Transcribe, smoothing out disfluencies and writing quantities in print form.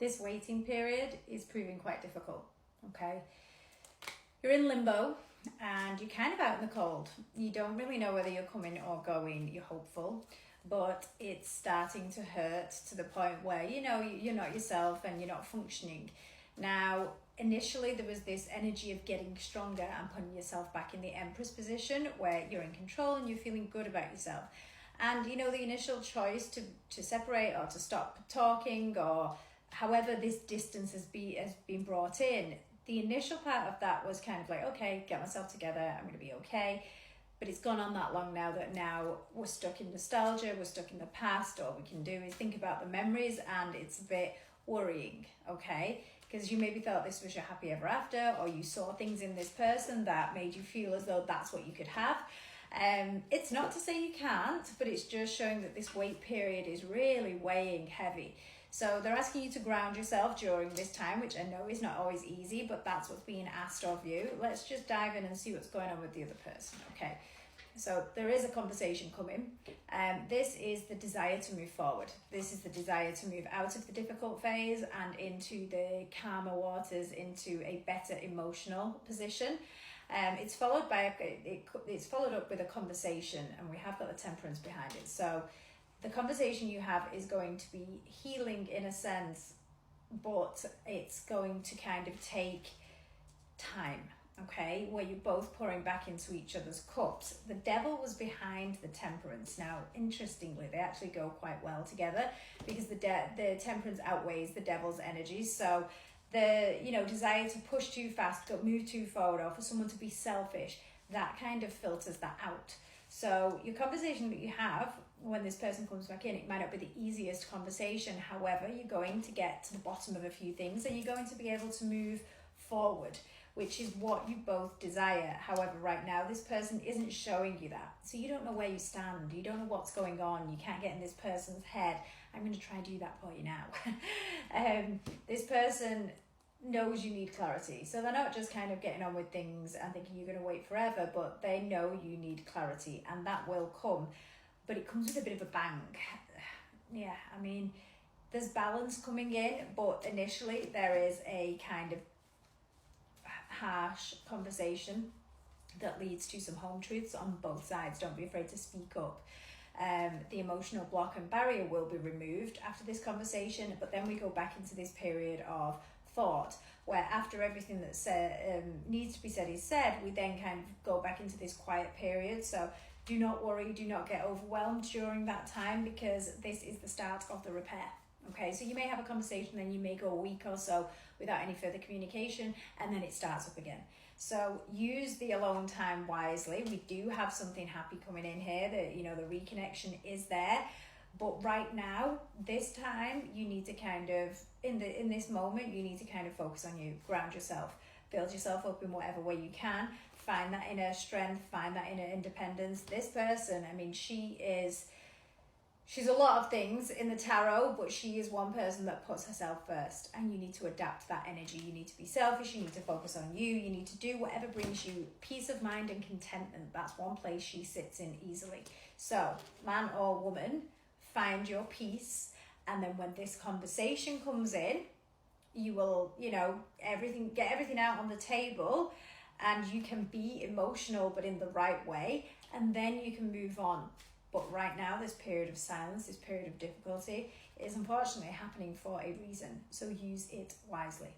this waiting period is proving quite difficult, okay? You're in limbo and you're kind of out in the cold. You don't really know whether you're coming or going. You're hopeful, but it's starting to hurt to the point where, you know, you're not yourself and you're not functioning. Now, initially there was this energy of getting stronger and putting yourself back in the Empress position where you're in control and you're feeling good about yourself. And, you know, the initial choice to separate or to stop talking, or however this distance has been brought in, the initial part of that was kind of like, okay, get myself together, I'm going to be okay. But it's gone on that long now that now we're stuck in nostalgia, we're stuck in the past. All we can do is think about the memories, and it's a bit worrying, okay? Because you maybe thought this was your happy ever after, or you saw things in this person that made you feel as though that's what you could have. It's not to say you can't, but it's just showing that this wait period is really weighing heavy. So they're asking you to ground yourself during this time, which I know is not always easy, but that's what's being asked of you. Let's just dive in and see what's going on with the other person, okay? So there is a conversation coming. This is the desire to move forward. This is the desire to move out of the difficult phase and into the calmer waters, into a better emotional position. It's followed up with a conversation, and we have got the Temperance behind it. So the conversation you have is going to be healing in a sense, but it's going to kind of take time, okay, where you're both pouring back into each other's cups. The Devil was behind the Temperance. Now, interestingly, they actually go quite well together because the Temperance outweighs the Devil's energy. So the, you know, desire to push too fast, move too forward, or for someone to be selfish, that kind of filters that out. So your conversation that you have when this person comes back in, it might not be the easiest conversation. However, you're going to get to the bottom of a few things and you're going to be able to move forward, which is what you both desire. However, right now, this person isn't showing you that. So you don't know where you stand. You don't know what's going on. You can't get in this person's head. I'm going to try and do that for you now. This person knows you need clarity. So they're not just kind of getting on with things and thinking you're going to wait forever, but they know you need clarity, and that will come. But it comes with a bit of a bang. Yeah, I mean, there's balance coming in, but initially there is a kind of harsh conversation that leads to some home truths on both sides. Don't be afraid to speak up. The emotional block and barrier will be removed after this conversation, but then we go back into this period of thought where after everything that needs to be said is said, we then kind of go back into this quiet period. So do not worry, do not get overwhelmed during that time, because this is the start of the repair. Okay, so you may have a conversation, then you may go a week or so without any further communication, and then it starts up again. So use the alone time wisely. We do have something happy coming in here. That, you know, the reconnection is there. But right now, this time, you need to kind of, in this moment, you need to kind of focus on you, ground yourself, build yourself up in whatever way you can, find that inner strength, find that inner independence. This person, I mean, she's a lot of things in the tarot, but she is one person that puts herself first, and you need to adapt that energy. You need to be selfish, you need to focus on you, you need to do whatever brings you peace of mind and contentment. That's one place she sits in easily. So, man or woman, find your peace, and then when this conversation comes in, you will, you know, get everything out on the table, and you can be emotional but in the right way, and then you can move on. But right now, this period of silence, this period of difficulty is unfortunately happening for a reason. So use it wisely.